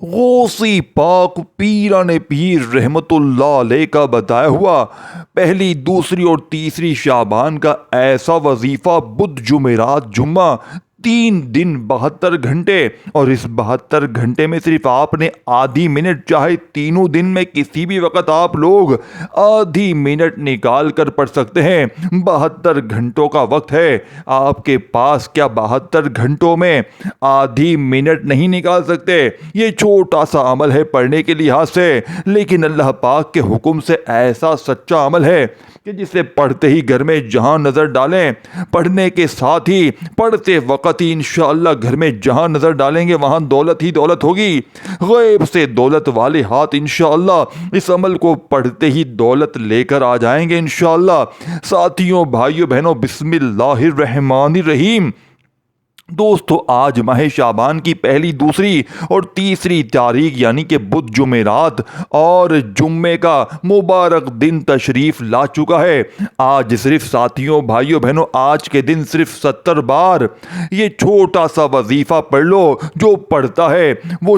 غوثی پاک پیران پیر رحمت اللہ علیہ کا بتایا ہوا پہلی دوسری اور تیسری شعبان کا ایسا وظیفہ بدھ جمعرات جمعہ 3 دن 72 گھنٹے، اور اس 72 گھنٹے میں صرف آپ نے آدھی منٹ، چاہے تینوں دن میں کسی بھی وقت آپ لوگ آدھی منٹ نکال کر پڑھ سکتے ہیں۔ 72 گھنٹوں کا وقت ہے آپ کے پاس، کیا 72 گھنٹوں میں آدھی منٹ نہیں نکال سکتے؟ یہ چھوٹا سا عمل ہے پڑھنے کے لحاظ سے، لیکن اللہ پاک کے حکم سے ایسا سچا عمل ہے کہ جسے پڑھتے ہی گھر میں جہاں نظر ڈالیں، پڑھنے کے ساتھ ہی پڑھتے وقت ہی انشاءاللہ گھر میں جہاں نظر ڈالیں گے وہاں دولت ہی دولت ہوگی، غیب سے دولت والے ہاتھ انشاءاللہ اس عمل کو پڑھتے ہی دولت لے کر آ جائیں گے انشاءاللہ۔ ساتھیوں، بھائیوں، بہنوں، بسم اللہ الرحمن الرحیم۔ دوستو، آج ماہ شعبان کی پہلی، دوسری اور تیسری تاریخ یعنی کہ بدھ جمعرات اور جمعے کا مبارک دن تشریف لا چکا ہے۔ آج صرف ساتھیوں، بھائیوں، بہنوں، آج کے دن صرف 70 بار یہ چھوٹا سا وظیفہ پڑھ لو۔ جو پڑھتا ہے وہ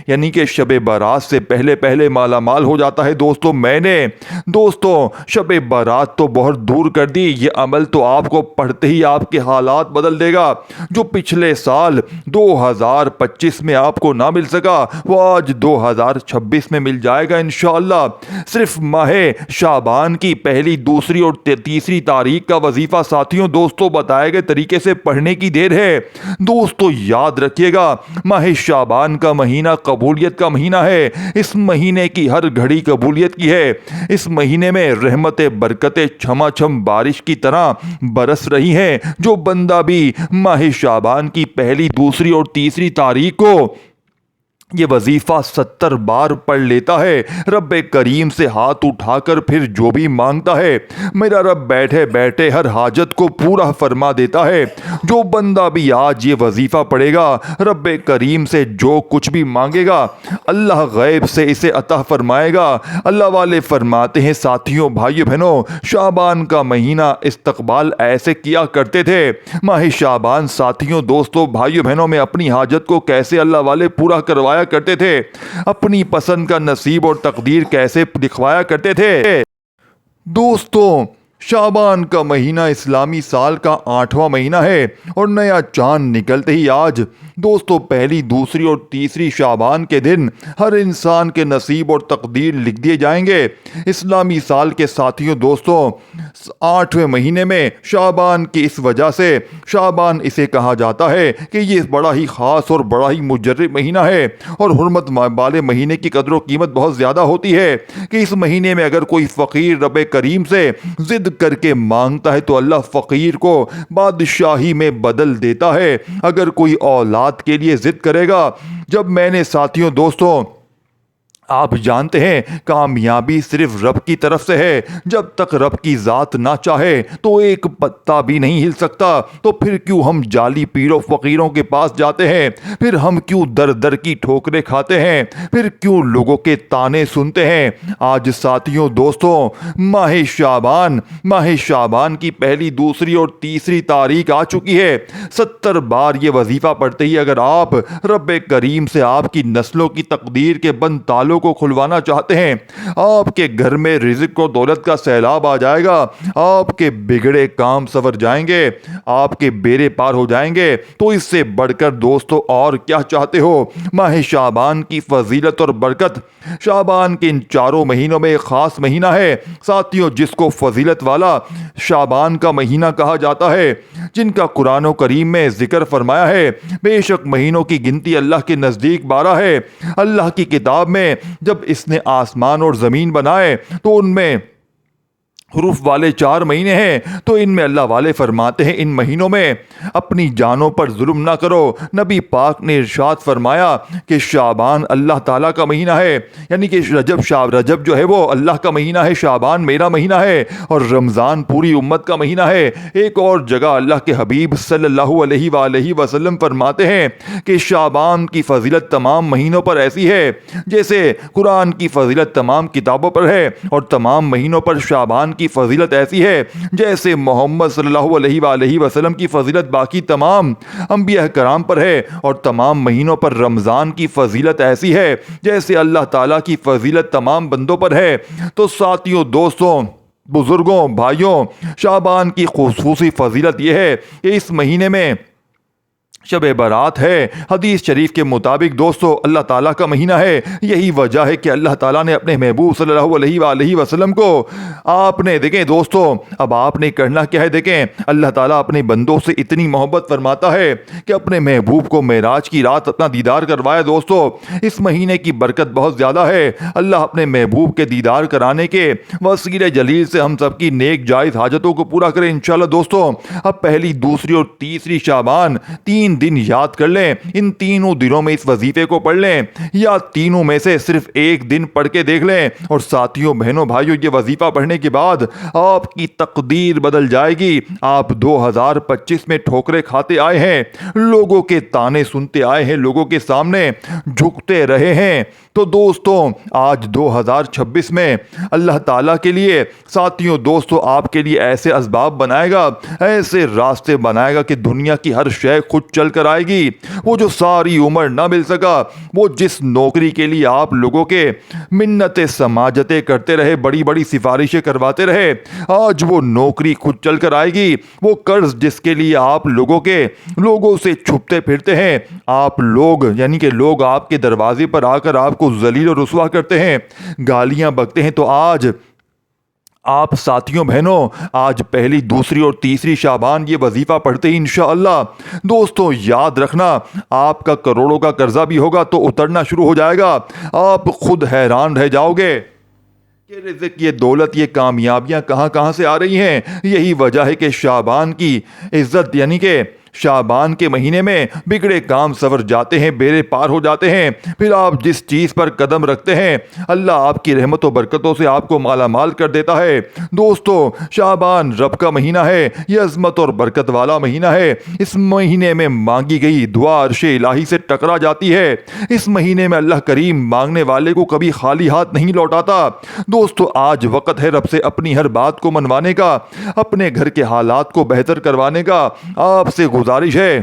یعنی کہ شب برات سے پہلے پہلے مالا مال ہو جاتا ہے۔ دوستو شب برات تو بہت دور کر دی، یہ عمل تو آپ کو پڑھتے ہی آپ کے حالات بدل دے گا۔ جو پچھلے سال 2025 میں آپ کو نہ مل سکا وہ آج 2026 میں مل جائے گا انشاءاللہ۔ صرف ماہ شعبان کی پہلی، دوسری اور تیسری تاریخ کا وظیفہ ساتھیوں، دوستوں، بتائے گئے طریقے سے پڑھنے کی دیر ہے۔ دوستو یاد رکھیے گا، ماہ شعبان کا مہینہ قبولیت کا مہینہ ہے۔ اس مہینے کی ہر گھڑی قبولیت کی ہے۔ اس مہینے میں رحمتیں، برکتیں چھما چھم بارش کی طرح برس رہی ہیں۔ جو بندہ بھی ماہ شعبان کی پہلی، دوسری اور تیسری تاریخ کو یہ وظیفہ 70 بار پڑھ لیتا ہے، رب کریم سے ہاتھ اٹھا کر پھر جو بھی مانگتا ہے میرا رب بیٹھے بیٹھے ہر حاجت کو پورا فرما دیتا ہے۔ جو بندہ بھی آج یہ وظیفہ پڑھے گا، رب کریم سے جو کچھ بھی مانگے گا اللہ غیب سے اسے عطا فرمائے گا۔ اللہ والے فرماتے ہیں ساتھیوں، بھائیوں، بہنوں، شعبان کا مہینہ استقبال ایسے کیا کرتے تھے۔ ماہ شعبان ساتھیوں، دوستوں، بھائیوں، بہنوں میں اپنی حاجت کو کیسے اللہ والے پورا کروایا کرتے تھے، اپنی پسند کا نصیب اور تقدیر کیسے دکھوایا کرتے تھے۔ دوستوں، شعبان کا مہینہ اسلامی سال کا 8واں مہینہ ہے اور نیا چاند نکلتے ہی آج دوستوں پہلی، دوسری اور تیسری شعبان کے دن ہر انسان کے نصیب اور تقدیر لکھ دیے جائیں گے۔ اسلامی سال کے ساتھیوں، دوستوں، 8ویں مہینے میں شعبان کی اس وجہ سے شعبان اسے کہا جاتا ہے کہ یہ بڑا ہی خاص اور بڑا ہی مجرب مہینہ ہے، اور حرمت والے مہینے کی قدر و قیمت بہت زیادہ ہوتی ہے کہ اس مہینے میں اگر کوئی فقیر رب کریم سے ضد کر کے مانگتا ہے تو اللہ فقیر کو بادشاہی میں بدل دیتا ہے۔ اگر کوئی اولاد کے لیے ضد کرے گا، جب میں نے ساتھیوں، دوستوں، آپ جانتے ہیں کامیابی صرف رب کی طرف سے ہے، جب تک رب کی ذات نہ چاہے تو ایک پتا بھی نہیں ہل سکتا۔ تو پھر کیوں ہم جعلی پیروں فقیروں کے پاس جاتے ہیں؟ پھر ہم کیوں در در کی ٹھوکریں کھاتے ہیں؟ پھر کیوں لوگوں کے تانے سنتے ہیں؟ آج ساتھیوں، دوستوں، ماہ شعبان کی پہلی، دوسری اور تیسری تاریخ آ چکی ہے۔ 70 بار یہ وظیفہ پڑھتے ہی اگر آپ رب کریم سے آپ کی نسلوں کی تقدیر کے بند تالوں کو کھلوانا چاہتے ہیں، آپ کے گھر میں رزق و دولت کا سیلاب آ جائے گا، آپ کے بگڑے کام سنور جائیں گے، آپ کے بیڑے پار ہو جائیں گے، تو اس سے بڑھ کر دوستو اور کیا چاہتے ہو؟ ماہ شعبان کی فضیلت اور برکت، شعبان کے ان 4 مہینوں میں ایک خاص مہینہ ہے ساتھیوں جس کو فضیلت والا شعبان کا مہینہ کہا جاتا ہے، جن کا قرآن و کریم میں ذکر فرمایا ہے۔ بے شک مہینوں کی گنتی اللہ کے نزدیک 12 ہے۔ اللہ کی کتاب میں جب اس نے آسمان اور زمین بنائے تو ان میں حروف والے 4 مہینے ہیں، تو ان میں اللہ والے فرماتے ہیں ان مہینوں میں اپنی جانوں پر ظلم نہ کرو۔ نبی پاک نے ارشاد فرمایا کہ شعبان اللہ تعالیٰ کا مہینہ ہے، یعنی کہ رجب جو ہے وہ اللہ کا مہینہ ہے، شعبان میرا مہینہ ہے، اور رمضان پوری امت کا مہینہ ہے۔ ایک اور جگہ اللہ کے حبیب صلی اللہ علیہ وآلہ وسلم فرماتے ہیں کہ شعبان کی فضیلت تمام مہینوں پر ایسی ہے جیسے قرآن کی فضیلت تمام کتابوں پر ہے، اور تمام مہینوں پر شعبان کی کی فضیلت ایسی ہے جیسے محمد صلی اللہ علیہ وآلہ وسلم کی فضیلت باقی تمام انبیاء کرام پر ہے، اور تمام مہینوں پر رمضان کی فضیلت ایسی ہے جیسے اللہ تعالیٰ کی فضیلت تمام بندوں پر ہے۔ تو ساتھیوں، دوستوں، بزرگوں، بھائیوں، شعبان کی خصوصی فضیلت یہ ہے کہ اس مہینے میں شب برات ہے۔ حدیث شریف کے مطابق دوستو اللہ تعالیٰ کا مہینہ ہے، یہی وجہ ہے کہ اللہ تعالیٰ نے اپنے محبوب صلی اللہ علیہ وآلہ وسلم کو آپ نے دیکھیں دوستو، اب آپ نے کرنا کیا ہے؟ دیکھیں اللہ تعالیٰ اپنے بندوں سے اتنی محبت فرماتا ہے کہ اپنے محبوب کو معراج کی رات اپنا دیدار کروایا۔ دوستو اس مہینے کی برکت بہت زیادہ ہے۔ اللہ اپنے محبوب کے دیدار کرانے کے وسیلے جلیل سے ہم سب کی نیک جائز حاجتوں کو پورا کریں انشاءاللہ۔ دوستو اب پہلی، دوسری اور تیسری شعبان 3 دن یاد کر لیں، ان تینوں دنوں میں اس وظیفے کو پڑھ لیں، یا تینوں میں سے صرف ایک دن پڑھ کے دیکھ لیں، اور ساتھیوں، بہنوں، بھائیوں، یہ وظیفہ پڑھنے کے بعد آپ کی تقدیر بدل جائے گی۔ آپ 2025 میں ٹھوکریں کھاتے آئے ہیں، لوگوں کے تانے سنتے آئے ہیں، لوگوں کے سامنے جھکتے رہے ہیں، تو دوستوں آج 2026 میں اللہ تعالیٰ کے لیے، ساتھیوں، دوستوں، آپ کے لیے ایسے اسباب بنائے گا، ایسے راستے بنائے گا کہ دنیا کی ہر شے خود چل کر آئے گی۔ وہ جو ساری عمر نہ مل سکا، وہ جس نوکری کے لیے آپ لوگوں کے منتیں سماجتیں کرتے رہے، بڑی بڑی سفارشیں کرواتے رہے، آج وہ نوکری خود چل کر آئے گی۔ وہ قرض جس کے لیے آپ لوگوں سے چھپتے پھرتے ہیں، آپ لوگ یعنی کہ لوگ آپ کے دروازے پر آ کر آپ کو ذلیل و رسوا کرتے ہیں، گالیاں بکتے ہیں، تو آج آپ ساتھیوں، بہنوں، آج پہلی، دوسری اور تیسری شعبان یہ وظیفہ پڑھتے ہی انشاءاللہ دوستوں یاد رکھنا آپ کا کروڑوں کا قرضہ بھی ہوگا تو اترنا شروع ہو جائے گا۔ آپ خود حیران رہ جاؤ گے کہ رزق، یہ دولت، یہ کامیابیاں کہاں سے آ رہی ہیں۔ یہی وجہ ہے کہ شعبان کی عزت، یعنی کہ شعبان کے مہینے میں بگڑے کام سور جاتے ہیں، بیڑے پار ہو جاتے ہیں، پھر آپ جس چیز پر قدم رکھتے ہیں اللہ آپ کی رحمت و برکتوں سے آپ کو مالا مال کر دیتا ہے۔ دوستو شعبان رب کا مہینہ ہے، یہ عظمت اور برکت والا مہینہ ہے۔ اس مہینے میں مانگی گئی دعا عرش الہی سے ٹکرا جاتی ہے۔ اس مہینے میں اللہ کریم مانگنے والے کو کبھی خالی ہاتھ نہیں لوٹاتا۔ دوستو آج وقت ہے رب سے اپنی ہر بات کو منوانے کا، اپنے گھر کے حالات کو بہتر کروانے کا۔ آپ سے گزارش ہے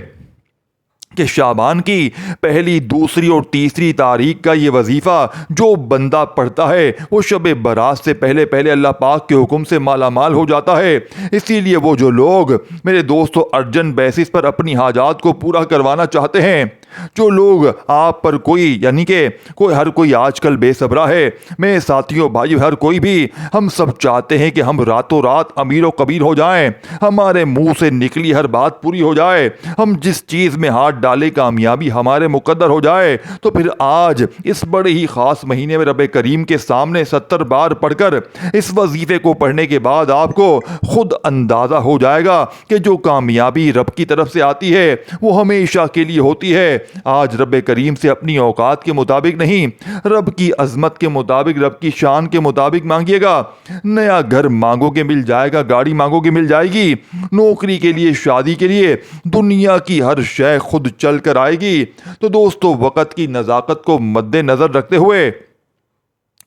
کہ شعبان کی پہلی، دوسری اور تیسری تاریخ کا یہ وظیفہ جو بندہ پڑھتا ہے وہ شب برات سے پہلے اللہ پاک کے حکم سے مالا مال ہو جاتا ہے۔ اسی لیے وہ جو لوگ میرے دوستو ارجنٹ بیسس پر اپنی حاجات کو پورا کروانا چاہتے ہیں، جو لوگ آپ پر یعنی کہ ہر کوئی آج کل بے صبرا ہے، میں ساتھیوں، بھائیو، ہر کوئی بھی، ہم سب چاہتے ہیں کہ ہم راتوں رات امیر و کبیر ہو جائیں، ہمارے منہ سے نکلی ہر بات پوری ہو جائے، ہم جس چیز میں ہاتھ ڈالے کامیابی ہمارے مقدر ہو جائے۔ تو پھر آج اس بڑے ہی خاص مہینے میں رب کریم کے سامنے 70 بار پڑھ کر اس وظیفے کو پڑھنے کے بعد آپ کو خود اندازہ ہو جائے گا کہ جو کامیابی رب کی طرف سے آتی ہے وہ ہمیشہ کے لیے ہوتی ہے۔ آج رب کریم سے اپنی اوقات کے مطابق نہیں، رب کی عظمت کے مطابق، رب کی شان کے مطابق مانگیے گا۔ نیا گھر مانگو گے مل جائے گا، گاڑی مانگو گے مل جائے گی، نوکری کے لیے، شادی کے لیے، دنیا کی ہر شے خود چل کر آئے گی۔ تو دوستو وقت کی نزاکت کو مد نظر رکھتے ہوئے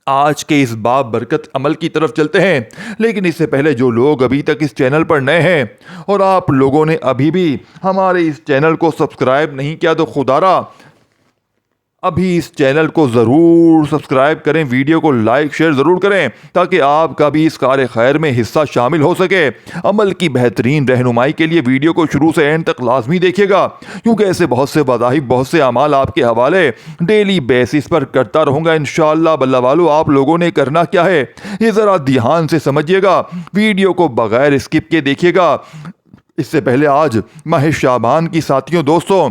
آج کے اس باب برکت عمل کی طرف چلتے ہیں، لیکن اس سے پہلے جو لوگ ابھی تک اس چینل پر نئے ہیں اور آپ لوگوں نے ابھی بھی ہمارے اس چینل کو سبسکرائب نہیں کیا تو خدارا ابھی اس چینل کو ضرور سبسکرائب کریں، ویڈیو کو لائک شیئر ضرور کریں تاکہ آپ کا بھی اس کار خیر میں حصہ شامل ہو سکے۔ عمل کی بہترین رہنمائی کے لیے ویڈیو کو شروع سے اینڈ تک لازمی دیکھیے گا، کیونکہ ایسے بہت سے وظائف، بہت سے اعمال آپ کے حوالے ڈیلی بیسس پر کرتا رہوں گا انشاءاللہ۔ بلہ والو، آپ لوگوں نے کرنا کیا ہے یہ ذرا دھیان سے سمجھیے گا، ویڈیو کو بغیر اسکپ کے دیکھیے گا۔ اس سے پہلے آج ماہ شعبان کی ساتھیوں، دوستوں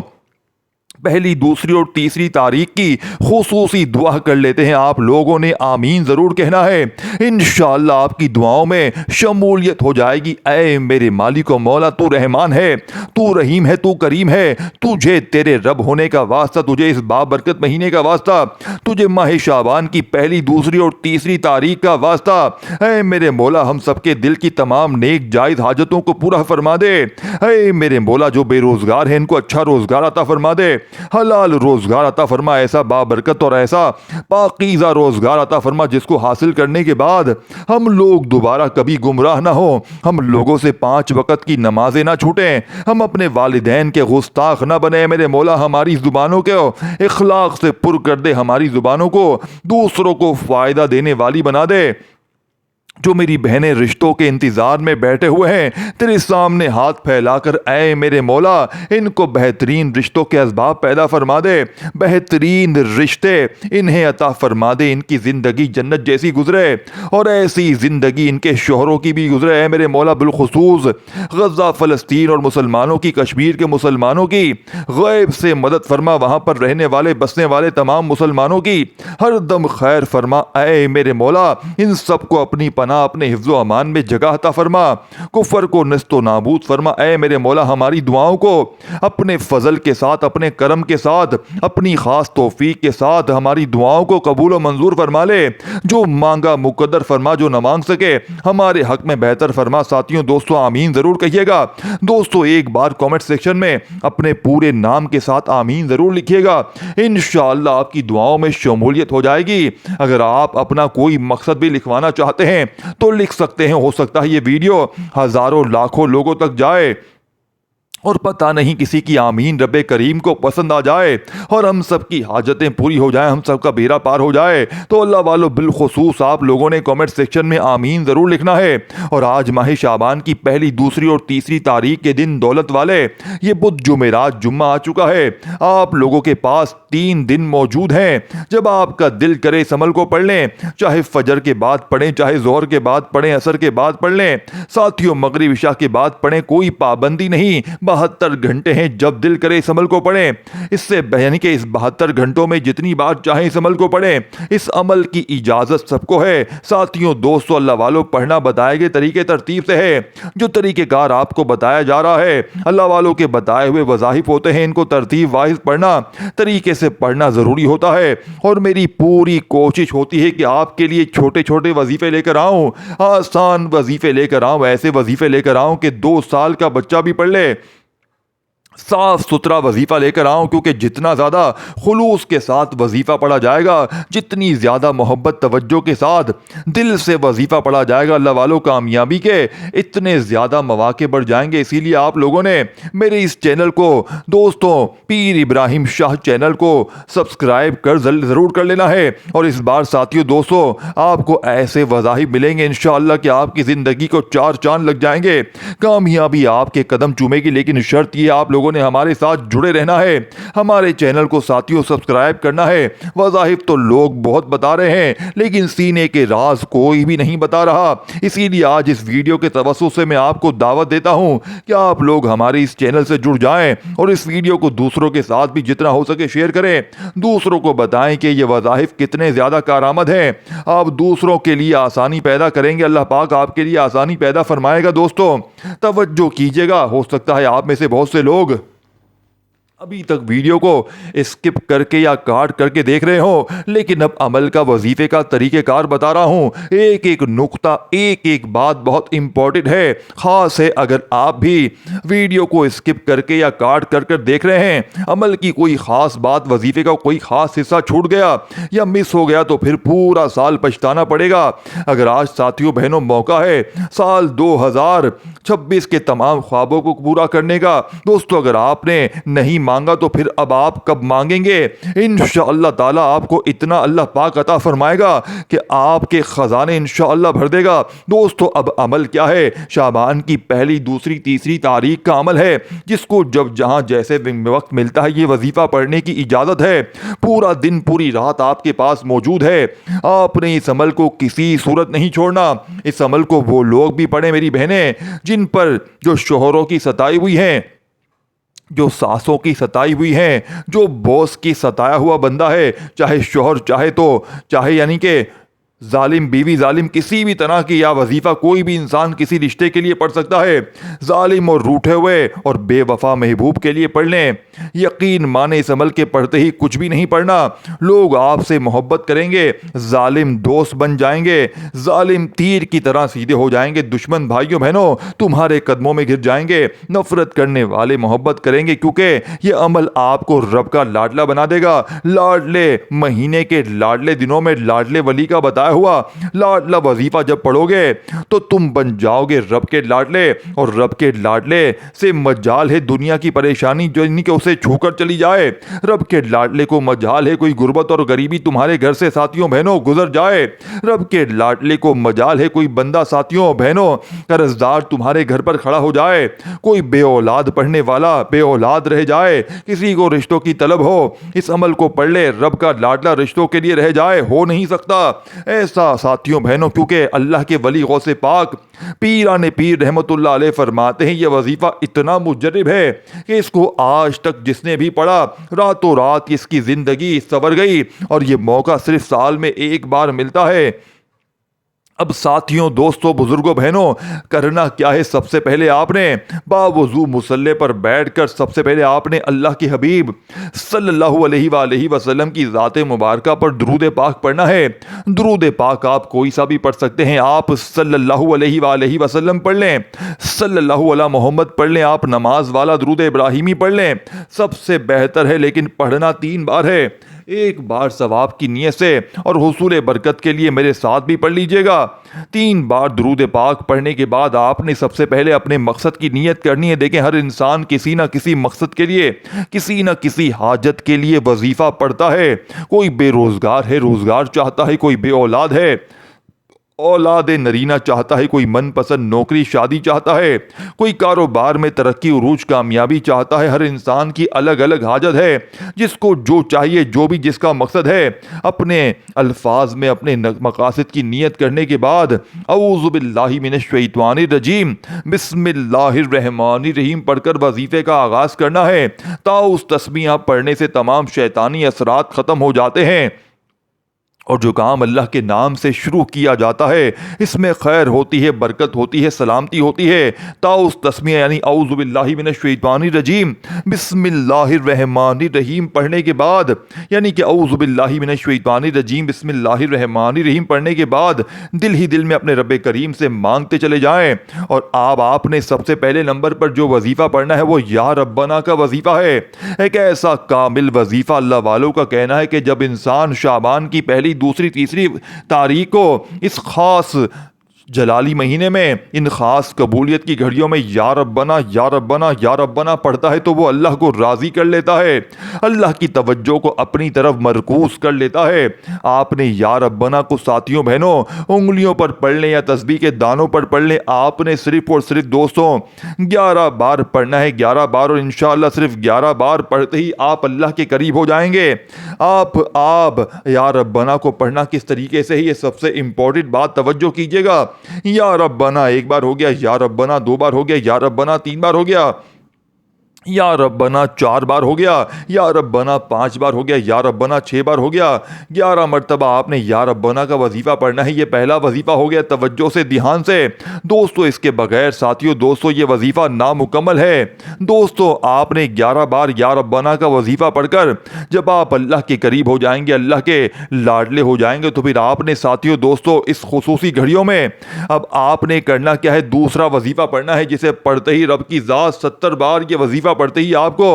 پہلی، دوسری اور تیسری تاریخ کی خصوصی دعا کر لیتے ہیں۔ آپ لوگوں نے آمین ضرور کہنا ہے، انشاءاللہ آپ کی دعاؤں میں شمولیت ہو جائے گی۔ اے میرے مالک و مولا، تو رحمان ہے، تو رحیم ہے، تو کریم ہے، تجھے تیرے رب ہونے کا واسطہ، تجھے اس بابرکت مہینے کا واسطہ، تجھے ماہ شعبان کی پہلی، دوسری اور تیسری تاریخ کا واسطہ۔ اے میرے مولا، ہم سب کے دل کی تمام نیک جائز حاجتوں کو پورا فرما دے۔ اے میرے مولا، جو بے روزگار ہیں ان کو اچھا روزگار عطا فرما دے۔ حلال روزگار عطا فرما, ایسا بابرکت اور ایسا پاکیزہ روزگار عطا فرما جس کو حاصل کرنے کے بعد ہم لوگ دوبارہ کبھی گمراہ نہ ہوں, ہم لوگوں سے 5 وقت کی نمازیں نہ چھوٹیں, ہم اپنے والدین کے گستاخ نہ بنے. میرے مولا ہماری زبانوں کو اخلاق سے پر کر دے, ہماری زبانوں کو دوسروں کو فائدہ دینے والی بنا دے. جو میری بہنیں رشتوں کے انتظار میں بیٹھے ہوئے ہیں تیرے سامنے ہاتھ پھیلا کر اے میرے مولا ان کو بہترین رشتوں کے اسباب پیدا فرما دے, بہترین رشتے انہیں عطا فرما دے, ان کی زندگی جنت جیسی گزرے اور ایسی زندگی ان کے شوہروں کی بھی گزرے. اے میرے مولا بالخصوص غزہ, فلسطین اور مسلمانوں کی, کشمیر کے مسلمانوں کی غیب سے مدد فرما, وہاں پر رہنے والے بسنے والے تمام مسلمانوں کی ہر دم خیر فرما. اے میرے مولا ان سب کو اپنی پناہ اپنے حفظ و امان میں جگہ عطا فرما, کفر کو نست و نابود فرما. اے میرے مولا ہماری دعاؤں کو اپنے فضل کے ساتھ, اپنے کرم کے ساتھ, اپنی خاص توفیق کے ساتھ ہماری دعاؤں کو قبول و منظور فرما لے. جو مانگا مقدر فرما, جو نہ مانگ سکے ہمارے حق میں بہتر فرما. ساتھیوں دوستوں آمین ضرور کہیے گا. دوستوں ایک بار کامنٹ سیکشن میں اپنے پورے نام کے ساتھ آمین ضرور لکھیے گا, انشاءاللہ آپ کی دعاؤں میں شمولیت ہو جائے گی. اگر آپ اپنا کوئی مقصد بھی لکھوانا چاہتے ہیں تو لکھ سکتے ہیں, ہو سکتا ہے یہ ویڈیو ہزاروں لاکھوں لوگوں تک جائے اور پتہ نہیں کسی کی آمین رب کریم کو پسند آ جائے اور ہم سب کی حاجتیں پوری ہو جائیں, ہم سب کا بیڑا پار ہو جائے. تو اللہ والو بالخصوص آپ لوگوں نے کامنٹ سیکشن میں آمین ضرور لکھنا ہے. اور آج ماہ شعبان کی پہلی, دوسری اور تیسری تاریخ کے دن دولت والے یہ بدھ جمعرات جمعہ آ چکا ہے. آپ لوگوں کے پاس 3 دن موجود ہیں. جب آپ کا دل کرے اس عمل کو پڑھ لیں, چاہے فجر کے بعد پڑھیں, چاہے ظہر کے بعد پڑھیں, عصر کے بعد پڑھ لیں, ساتھیوں مغرب عشاء کے بعد پڑھیں, کوئی پابندی نہیں. 72 گھنٹے ہیں, جب دل کرے اس عمل کو پڑھیں. اس سے یعنی کہ اس 72 گھنٹوں میں جتنی بار چاہیں اس عمل کو پڑھیں. اس عمل کی اجازت سب کو ہے. ساتھیوں دوستوں اللہ والوں پڑھنا بتائے گئے طریقے ترتیب سے ہے. جو طریقہ کار آپ کو بتایا جا رہا ہے اللہ والوں کے بتائے ہوئے وظائف ہوتے ہیں, ان کو ترتیب وائز پڑھنا, طریقے سے پڑھنا ضروری ہوتا ہے. اور میری پوری کوشش ہوتی ہے کہ آپ کے لیے چھوٹے چھوٹے وظیفے لے کر آؤں, آسان وظیفے لے کر آؤں, ایسے وظیفے لے کر آؤں کہ 2 سال کا بچہ بھی پڑھ لے. صاف ستھرا وظیفہ لے کر آؤں, کیونکہ جتنا زیادہ خلوص کے ساتھ وظیفہ پڑھا جائے گا, جتنی زیادہ محبت توجہ کے ساتھ دل سے وظیفہ پڑھا جائے گا, اللہ والوں کامیابی کے اتنے زیادہ مواقع بڑھ جائیں گے. اسی لیے آپ لوگوں نے میرے اس چینل کو دوستوں پیر ابراہیم شاہ چینل کو سبسکرائب کر ضرور کر لینا ہے. اور اس بار ساتھیوں دوستوں آپ کو ایسے وظائف ملیں گے انشاءاللہ کہ آپ کی زندگی کو 4 چاند لگ جائیں گے, کامیابی آپ کے قدم چومے گی. لیکن شرط یہ آپ لوگوں نے ہمارے ساتھ جڑے رہنا ہے, ہمارے چینل کو ساتھیوں سبسکرائب کرنا ہے. وظائف تو لوگ بہت بتا رہے ہیں لیکن سینے کے راز کوئی بھی نہیں بتا رہا. اسی لیے آج اس ویڈیو کے توسط سے میں آپ کو دعوت دیتا ہوں کہ آپ لوگ ہمارے اس چینل سے جڑ جائیں اور اس ویڈیو کو دوسروں کے ساتھ بھی جتنا ہو سکے شیئر کریں. دوسروں کو بتائیں کہ یہ وظائف کتنے زیادہ کارآمد ہیں. آپ دوسروں کے لیے آسانی پیدا کریں گے, اللہ پاک آپ کے لیے آسانی پیدا فرمائے گا. دوستوں توجہ کیجیے گا, ہو سکتا ہے آپ میں سے بہت سے لوگ ابھی تک ویڈیو کو اسکپ کر کے یا کاٹ کر کے دیکھ رہے ہوں, لیکن اب عمل کا وظیفے کا طریقہ کار بتا رہا ہوں. ایک ایک نقطہ, ایک ایک بات بہت امپورٹنٹ ہے, خاص ہے. اگر آپ بھی ویڈیو کو اسکپ کر کے یا کاٹ کر کر دیکھ رہے ہیں, عمل کی کوئی خاص بات, وظیفے کا کوئی خاص حصہ چھوٹ گیا یا مس ہو گیا تو پھر پورا سال پچھتانا پڑے گا. اگر آج ساتھیوں بہنوں موقع ہے سال 2026 کے تمام خوابوں کو پورا کرنے کا, دوستوں اگر آپ نے نہیں مانگا تو پھر اب آپ کب مانگیں گے؟ انشاءاللہ تعالی آپ کو اتنا اللہ پاک عطا فرمائے گا کہ آپ کے خزانے انشاءاللہ بھر دے گا. دوستو اب عمل کیا ہے؟ شعبان کی پہلی, دوسری, تیسری تاریخ کا عمل ہے جس کو جب جہاں جیسے وقت ملتا ہے یہ وظیفہ پڑھنے کی اجازت ہے. پورا دن پوری رات آپ کے پاس موجود ہے. آپ نے اس عمل کو کسی صورت نہیں چھوڑنا. اس عمل کو وہ لوگ بھی پڑھیں میری بہنیں جن پر جو شوہروں کی ستائی ہوئی ہیں, جو ساسوں کی ستائی ہوئی ہیں, جو باس کی ستایا ہوا بندہ ہے, چاہے شوہر چاہے یعنی کہ ظالم بیوی، ظالم کسی بھی طرح کی یا وظیفہ کوئی بھی انسان کسی رشتے کے لیے پڑھ سکتا ہے، ظالم اور روٹھے ہوئے اور بے وفا محبوب کے لیے پڑھ لیں۔ یقین مانے اس عمل کے پڑھتے ہی کچھ بھی نہیں پڑھنا، لوگ آپ سے محبت کریں گے، ظالم دوست بن جائیں گے، ظالم تیر کی طرح سیدھے ہو جائیں گے، دشمن بھائیوں بہنوں تمہارے قدموں میں گر جائیں گے، نفرت کرنے والے محبت کریں گے، کیونکہ یہ عمل آپ کو رب کا لاڈلا بنا دے گا۔ لاڈلے مہینے کے لاڈلے دنوں میں لاڈلے ولی کا بتایا ہوا لاڈلا وظیفہ جب پڑھو گے تو تم بن جاؤ گے رب کے لاڈلے، اور رب کے لاڈلے سے مجال ہے دنیا کی پریشانی جو کہ اسے چھو کر چلی جائے، رب کے لاڈلے کو مجال ہے کوئی غربت اور غریبی تمہارے گھر سے ساتھیوں بہنوں گزر جائے، رب کے لاڈلے کو مجال ہے کوئی بندہ ساتھیوں بہنوں قرضدار تمہارے گھر پر کھڑا ہو جائے، کوئی بے اولاد پڑھنے والا بے اولاد رہ جائے، کسی کو رشتوں کی طلب ہو، اس عمل کو پڑھ لے، رب کا لاڈلا رشتوں کے لیے رہ جائے، ہو نہیں سکتا ایسا ساتھیوں بہنوں، کیونکہ اللہ کے ولی غوث پاک پیران پیر رحمت اللہ علیہ فرماتے ہیں یہ وظیفہ اتنا مجرب ہے کہ اس کو آج تک جس نے بھی پڑھا راتوں رات اس کی زندگی سنور گئی، اور یہ موقع صرف سال میں ایک بار ملتا ہے۔ اب ساتھیوں دوستوں بزرگوں بہنوں کرنا کیا ہے؟ سب سے پہلے آپ نے باوضو مصلی پر بیٹھ کر سب سے پہلے آپ نے اللہ کے حبیب صلی اللہ علیہ وآلہ وسلم کی ذات مبارکہ پر درود پاک پڑھنا ہے۔ درود پاک آپ کوئی سا بھی پڑھ سکتے ہیں، آپ صلی اللہ علیہ وآلہ وسلم پڑھ لیں، صلی اللہ علیہ محمد پڑھ لیں، آپ نماز والا درود ابراہیمی پڑھ لیں، سب سے بہتر ہے، لیکن پڑھنا 3 بار ہے، ایک بار ثواب کی نیت سے اور حصول برکت کے لیے میرے ساتھ بھی پڑھ لیجئے گا۔ 3 بار درود پاک پڑھنے کے بعد آپ نے سب سے پہلے اپنے مقصد کی نیت کرنی ہے۔ دیکھیں ہر انسان کسی نہ کسی مقصد کے لیے کسی نہ کسی حاجت کے لیے وظیفہ پڑھتا ہے، کوئی بے روزگار ہے روزگار چاہتا ہے، کوئی بے اولاد ہے اولاد نرینہ چاہتا ہے، کوئی من پسند نوکری شادی چاہتا ہے، کوئی کاروبار میں ترقی عروج کامیابی چاہتا ہے، ہر انسان کی الگ الگ حاجت ہے، جس کو جو چاہیے جو بھی جس کا مقصد ہے اپنے الفاظ میں اپنے مقاصد کی نیت کرنے کے بعد اعوذ باللہ من الشیطان الرجیم بسم اللہ الرحمن الرحیم پڑھ کر وظیفے کا آغاز کرنا ہے، تا اس تسمیہ پڑھنے سے تمام شیطانی اثرات ختم ہو جاتے ہیں، اور جو کام اللہ کے نام سے شروع کیا جاتا ہے اس میں خیر ہوتی ہے، برکت ہوتی ہے، سلامتی ہوتی ہے۔ تاؤس تسمیہ یعنی اعوذ باللہ من الشیطان الرجیم بسم اللہ الرحمن الرحیم پڑھنے کے بعد، یعنی کہ اعوذ باللہ من الشیطان الرجیم بسم اللہ الرحمن الرحیم پڑھنے کے بعد دل ہی دل میں اپنے رب کریم سے مانگتے چلے جائیں، اور آپ نے سب سے پہلے نمبر پر جو وظیفہ پڑھنا ہے وہ یا ربنا کا وظیفہ ہے، ایک ایسا کامل وظیفہ اللہ والوں کا کہنا ہے کہ جب انسان شعبان کی پہلی دوسری تیسری تاریخ کو اس خاص جلالی مہینے میں ان خاص قبولیت کی گھڑیوں میں یا ربنا یا ربنا یا ربنا پڑھتا ہے تو وہ اللہ کو راضی کر لیتا ہے، اللہ کی توجہ کو اپنی طرف مرکوز کر لیتا ہے۔ آپ نے یا ربنا کو ساتھیوں بہنوں انگلیوں پر پڑھ لیں یا تسبیح کے دانوں پر پڑھ لیں، آپ نے صرف اور صرف دوستوں 11 بار پڑھنا ہے، 11 بار، اور انشاءاللہ صرف 11 بار پڑھتے ہی آپ اللہ کے قریب ہو جائیں گے۔ آپ یا ربنا کو پڑھنا کس طریقے سے ہے یہ سب سے امپورٹنٹ بات توجہ کیجیے گا۔ یا ربنا 1 بار ہو گیا، یا ربنا 2 بار ہو گیا، یا ربنا 3 بار ہو گیا، یا ربنا 4 بار ہو گیا، یا ربنا 5 بار ہو گیا، یا ربنا 6 بار ہو گیا، 11 مرتبہ آپ نے یا ربنا کا وظیفہ پڑھنا ہے۔ یہ پہلا وظیفہ ہو گیا، توجہ سے دھیان سے دوستو، اس کے بغیر ساتھیوں دوستو یہ وظیفہ نامکمل ہے۔ دوستو آپ نے 11 بار یا ربنا کا وظیفہ پڑھ کر جب آپ اللہ کے قریب ہو جائیں گے، اللہ کے لاڈلے ہو جائیں گے، تو پھر آپ نے ساتھیوں دوستو اس خصوصی گھڑیوں میں اب آپ نے کرنا کیا ہے؟ دوسرا وظیفہ پڑھنا ہے، جسے پڑھتے ہی رب کی ذات 70 بار یہ وظیفہ پڑھتے ہی آپ کو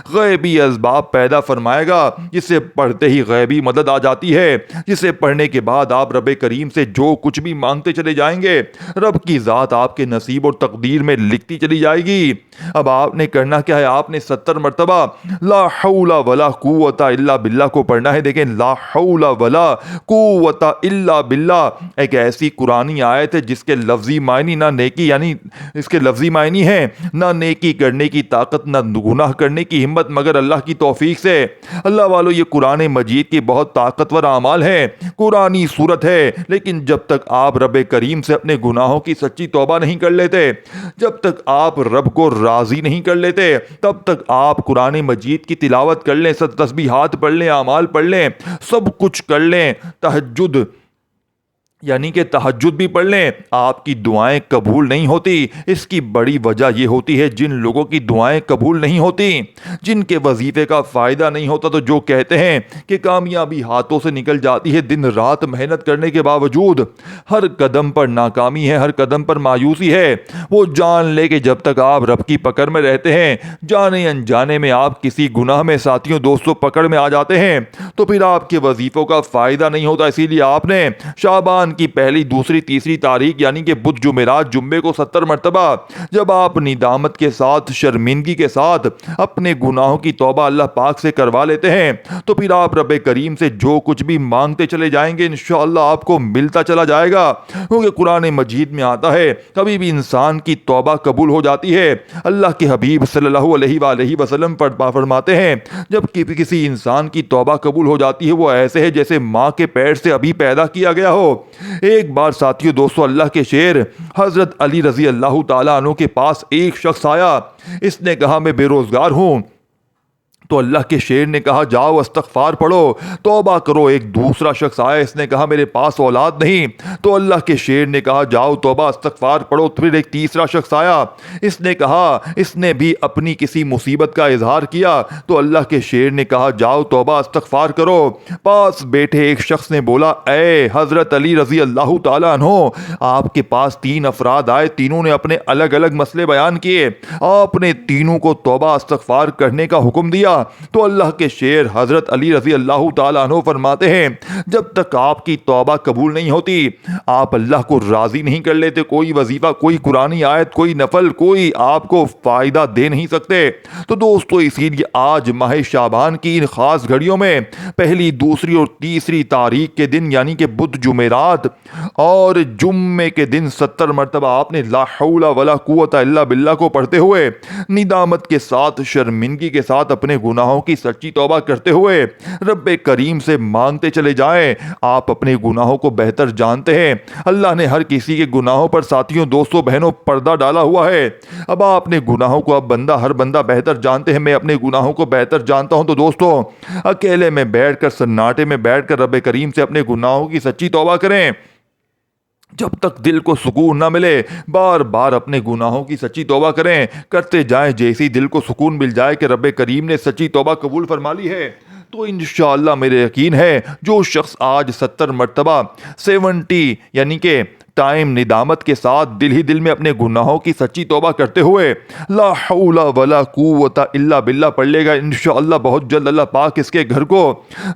غیبی اسباب پیدا فرمائے گا، جسے پڑھتے ہی غیبی مدد آ جاتی ہے، جسے پڑھنے کے بعد آپ رب کریم سے جو کچھ بھی مانگتے چلے جائیں گے رب کی ذات آپ کے نصیب اور تقدیر میں لکھتی چلی جائے گی۔ اب آپ نے کرنا کیا ہے؟ آپ نے 70 مرتبہ لا حول ولا قوت الا باللہ کو پڑھنا ہے۔ دیکھیں لا حول ولا قوت الا باللہ ایک ایسی قرآنی آیت ہے جس کے لفظی معنی نہ نیکی، یعنی اس کے لفظی معنی ہیں نہ نیکی کرنے کی طاقت نہ گناہ کرنے کی ہمت مگر اللہ کی توفیق سے۔ اللہ والو یہ قرآن مجید کے بہت طاقتور اعمال ہیں، قرآنی صورت ہے، لیکن جب تک آپ رب کریم سے اپنے گناہوں کی سچی توبہ نہیں کر لیتے، جب تک آپ رب کو راضی نہیں کر لیتے، تب تک آپ قرآن مجید کی تلاوت کر لیں، تسبیحات پڑھ لیں، اعمال پڑھ لیں، سب کچھ کر لیں، تہجد یعنی کہ تہجد بھی پڑھ لیں آپ کی دعائیں قبول نہیں ہوتی۔ اس کی بڑی وجہ یہ ہوتی ہے جن لوگوں کی دعائیں قبول نہیں ہوتی، جن کے وظیفے کا فائدہ نہیں ہوتا، تو جو کہتے ہیں کہ کامیابی ہاتھوں سے نکل جاتی ہے، دن رات محنت کرنے کے باوجود ہر قدم پر ناکامی ہے، ہر قدم پر مایوسی ہے، وہ جان لے کہ جب تک آپ رب کی پکڑ میں رہتے ہیں، جانے انجانے میں آپ کسی گناہ میں ساتھیوں دوستوں پکڑ میں آ جاتے ہیں، تو پھر آپ کے وظیفوں کا فائدہ نہیں ہوتا۔ اسی لیے آپ نے شعبان کی پہلی دوسری تیسری تاریخ یعنی کہ بدھ جمعرات جمعے کو 70 مرتبہ جب آپ ندامت کے ساتھ شرمندگی کے ساتھ اپنے گناہوں کی توبہ اللہ پاک سے کروا لیتے ہیں، تو پھر آپ رب کریم سے جو کچھ بھی مانگتے چلے جائیں گے انشاءاللہ آپ کو ملتا چلا جائے گا، کیونکہ قرآن مجید میں آتا ہے کبھی بھی انسان کی توبہ قبول ہو جاتی ہے۔ اللہ کے حبیب صلی اللہ علیہ وآلہ وسلم فرماتے ہیں جب کسی انسان کی توبہ قبول ہو جاتی ہے وہ ایسے ہے جیسے ماں کے پیٹ سے ابھی پیدا کیا گیا ہو۔ ایک بار ساتھیوں دوستوں اللہ کے شیر حضرت علی رضی اللہ تعالیٰ عنہ کے پاس ایک شخص آیا، اس نے کہا میں بے روزگار ہوں، تو اللہ کے شیر نے کہا جاؤ استغفار پڑھو توبہ کرو۔ ایک دوسرا شخص آیا، اس نے کہا میرے پاس اولاد نہیں، تو اللہ کے شیر نے کہا جاؤ توبہ استغفار پڑھو۔ پھر ایک تیسرا شخص آیا، اس نے کہا، اس نے بھی اپنی کسی مصیبت کا اظہار کیا، تو اللہ کے شیر نے کہا جاؤ توبہ استغفار کرو۔ پاس بیٹھے ایک شخص نے بولا اے حضرت علی رضی اللہ تعالیٰ عنہ، آپ کے پاس 3 افراد آئے، تینوں نے اپنے الگ الگ مسئلے بیان کیے، آپ نے تینوں کو توبہ استغفار کرنے کا حکم دیا، تو اللہ کے شیر حضرت علی رضی اللہ تعالیٰ عنہ فرماتے ہیں جب تک آپ کی توبہ قبول نہیں ہوتی، آپ اللہ کو راضی نہیں کر لیتے، کوئی وظیفہ، کوئی قرآنی آیت، کوئی نفل، کوئی آپ کو فائدہ دے نہیں سکتے۔ تو دوستو اسی لیے آج ماہ شعبان کی ان خاص گھڑیوں میں پہلی دوسری اور تیسری تاریخ کے دن یعنی کہ بدھ جمعرات اور جمعے کے دن 70 مرتبہ آپ نے لا حول ولا قوت الا باللہ کو پڑھتے ہوئے ندامت کے ساتھ شرمندگی کے ساتھ اپنے گناہوں کی سچی توبہ کرتے ہوئے رب کریم سے مانگتے چلے جائیں۔ آپ اپنے گناہوں کو بہتر جانتے ہیں، اللہ نے ہر کسی کے گناہوں پر ساتھیوں دوستوں بہنوں پردہ ڈالا ہوا ہے۔ اب آپ اپنے گناہوں کو ہر بندہ بہتر جانتے ہیں، میں اپنے گناہوں کو بہتر جانتا ہوں، تو دوستوں اکیلے میں بیٹھ کر سناٹے میں بیٹھ کر رب کریم سے اپنے گناہوں کی سچی توبہ کریں۔ جب تک دل کو سکون نہ ملے بار بار اپنے گناہوں کی سچی توبہ کریں، کرتے جائیں، جیسی دل کو سکون مل جائے کہ رب کریم نے سچی توبہ قبول فرما لی ہے، تو انشاءاللہ میرے یقین ہے جو شخص آج 70 مرتبہ 70 یعنی کہ ٹائم ندامت کے ساتھ دل ہی دل میں اپنے گناہوں کی سچی توبہ کرتے ہوئے لا حول ولا قوت الا باللہ پڑھ لے گا، انشاءاللہ بہت جلد اللہ پاک اس کے گھر کو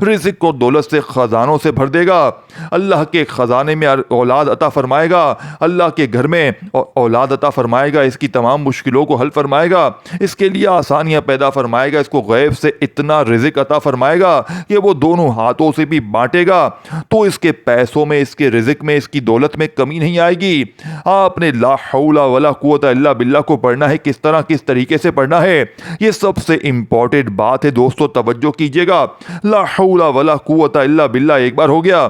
رزق اور دولت سے خزانوں سے بھر دے گا، اللہ کے خزانے میں اولاد عطا فرمائے گا، اللہ کے گھر میں اولاد عطا فرمائے گا، اس کی تمام مشکلوں کو حل فرمائے گا، اس کے لیے آسانیاں پیدا فرمائے گا، اس کو غیب سے اتنا رزق عطا فرمائے گا کہ وہ دونوں ہاتھوں سے بھی بانٹے گا، تو اس کے پیسوں میں، اس کے رزق میں، اس کی دولت میں کمی نہیں آئے گی۔ آپ نے لا حول ولا قوت الا باللہ کو پڑھنا ہے، کس طرح کس طریقے سے پڑھنا ہے، یہ سب سے امپورٹنٹ بات ہے دوستو، توجہ کیجئے گا۔ لا حول ولا قوت الا باللہ ایک بار ہو گیا،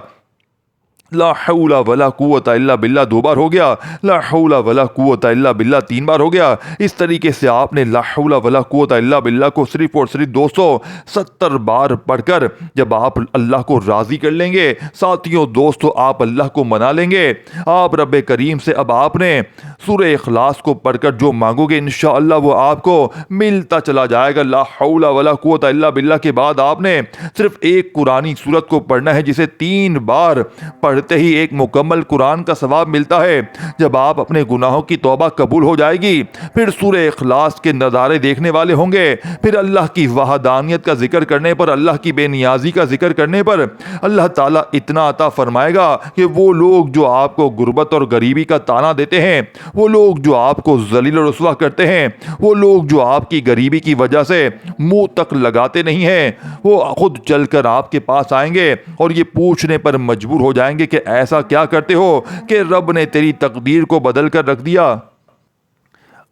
لا حول ولا قوت الا باللہ 2 بار ہو گیا، لا حول ولا قوت الا باللہ 3 بار ہو گیا۔ اس طریقے سے آپ نے لا حول ولا قوت الا باللہ کو صرف اور صرف 270 بار پڑھ کر جب آپ اللہ کو راضی کر لیں گے، ساتھیوں دوستوں آپ اللہ کو منا لیں گے، آپ رب کریم سے اب آپ نے سورہ اخلاص کو پڑھ کر جو مانگو گے انشاءاللہ وہ آپ کو ملتا چلا جائے گا۔ لا حول ولا قوت الا باللہ کے بعد آپ نے صرف ایک قرآنی سورت کو پڑھنا ہے جسے 3 بار پڑھتے ہی ایک مکمل قرآن کا ثواب ملتا ہے۔ جب آپ اپنے گناہوں کی توبہ قبول ہو جائے گی، پھر سورہ اخلاص کے نظارے دیکھنے والے ہوں گے، پھر اللہ کی وحدانیت کا ذکر کرنے پر، اللہ کی بے نیازی کا ذکر کرنے پر اللہ تعالیٰ اتنا عطا فرمائے گا کہ وہ لوگ جو آپ کو غربت اور غریبی کا طعنہ دیتے ہیں، وہ لوگ جو آپ کو ذلیل و رسوا کرتے ہیں، وہ لوگ جو آپ کی غریبی کی وجہ سے منہ تک لگاتے نہیں ہیں، وہ خود چل کر آپ کے پاس آئیں گے اور یہ پوچھنے پر مجبور ہو جائیں گے کہ ایسا کیا کرتے ہو کہ رب نے تیری تقدیر کو بدل کر رکھ دیا۔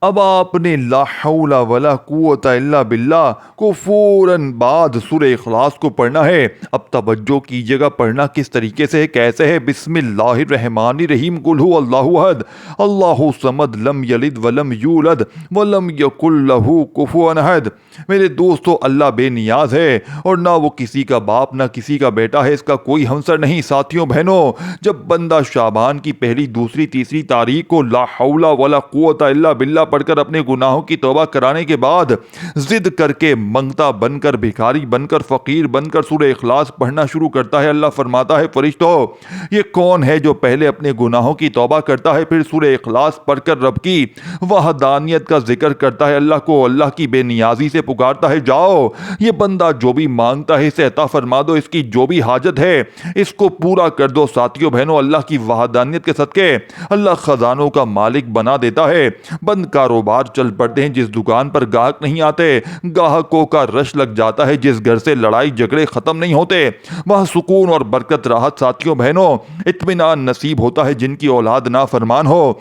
اب آپ نے لا حول ولا قوت الا باللہ کو فوراً بعد سورہ اخلاص کو پڑھنا ہے۔ اب توجہ کیجیے گا پڑھنا کس طریقے سے ہے، کیسے ہے۔ بسم اللہ الرحمن الرحیم، قل هو اللہ احد اللہ الصمد لم یلد ولم یولد ولم یکن لہ کفوا احد۔ میرے دوستو، اللہ بے نیاز ہے اور نہ وہ کسی کا باپ نہ کسی کا بیٹا ہے، اس کا کوئی ہمسر نہیں۔ ساتھیوں بہنوں، جب بندہ شعبان کی پہلی دوسری تیسری تاریخ کو لا حول ولا قوت الا باللہ پڑھ کر اپنے گناہوں کی توبہ کرانے کے بعد ضد کر کے منگتا بن کر، بھکاری بن کر، فقیر بن کر سورہ اخلاص پڑھنا شروع کرتا ہے، اللہ فرماتا ہے فرشتوں، یہ کون ہے جو پہلے اپنے گناہوں کی توبہ کرتا ہے پھر سورہ اخلاص پڑھ کر رب کی وحدانیت کا ذکر کرتا ہے، اللہ کو اللہ کی بے نیازی سے پکارتا ہے۔ جاؤ، یہ بندہ جو بھی مانگتا ہے اسے عطا فرما دو، اس کی جو بھی حاجت ہے اس کو پورا کر دو۔ ساتھیوں بہنوں، اللہ کی وحدانیت کے صدقے اللہ خزانوں کا مالک بنا دیتا ہے۔ بند کاروبار چل پڑتے ہیں، جس دکان پر گاہک نہیں آتے گاہکوں کا رش لگ جاتا ہے، جس گھر سے لڑائی جھگڑے ختم نہیں ہوتے وہاں سکون اور برکت راحت ساتھیوں بہنوں اطمینان نصیب ہوتا ہے۔ جن کی اولاد نافرمان ہو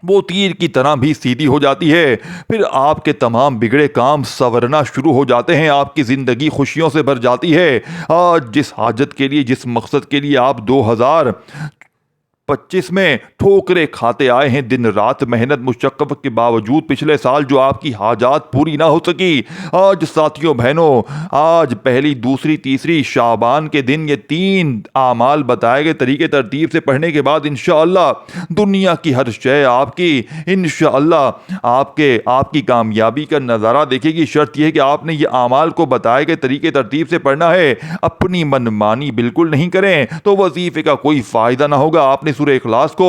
وہ تیر کی طرح بھی سیدھی ہو جاتی ہے، پھر آپ کے تمام بگڑے کام سنورنا شروع ہو جاتے ہیں، آپ کی زندگی خوشیوں سے بھر جاتی ہے۔ آج جس حاجت کے لیے، جس مقصد کے لیے آپ 2025 میں ٹھوکرے کھاتے آئے ہیں، دن رات محنت مشقت کے باوجود پچھلے سال جو آپ کی حاجات پوری نہ ہو سکی، آج ساتھیوں بہنوں، آج پہلی دوسری تیسری شعبان کے دن یہ 3 اعمال بتائے گئے طریقے ترتیب سے پڑھنے کے بعد انشاءاللہ دنیا کی ہر شے آپ کی انشاءاللہ آپ کی کامیابی کا نظارہ دیکھے گی۔ شرط یہ ہے کہ آپ نے یہ اعمال کو بتائے گئے طریقے ترتیب سے پڑھنا ہے، اپنی منمانی بالکل نہیں کریں تو وظیفے کا کوئی فائدہ نہ ہوگا۔ آپ نے سورہ اخلاص کو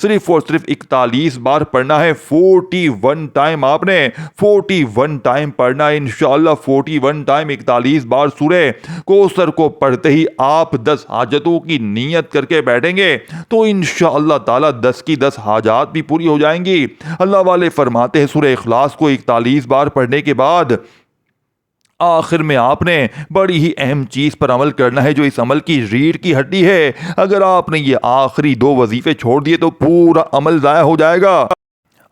صرف اور صرف 41 بار پڑھنا ہے، 41 ٹائم آپ نے 41 ٹائم پڑھنا ہے انشاءاللہ، 41 ٹائم 41 بار سورہ کوثر کو پڑھتے ہی آپ 10 حاجتوں کی نیت کر کے بیٹھیں گے تو انشاءاللہ تعالی 10 کی 10 حاجات بھی پوری ہو جائیں گی۔ اللہ والے فرماتے ہیں سورہ اخلاص کو 41 بار پڑھنے کے بعد آخر میں آپ نے بڑی ہی اہم چیز پر عمل کرنا ہے جو اس عمل کی ریڑھ کی ہڈی ہے۔ اگر آپ نے یہ آخری 2 وظیفے چھوڑ دیے تو پورا عمل ضائع ہو جائے گا۔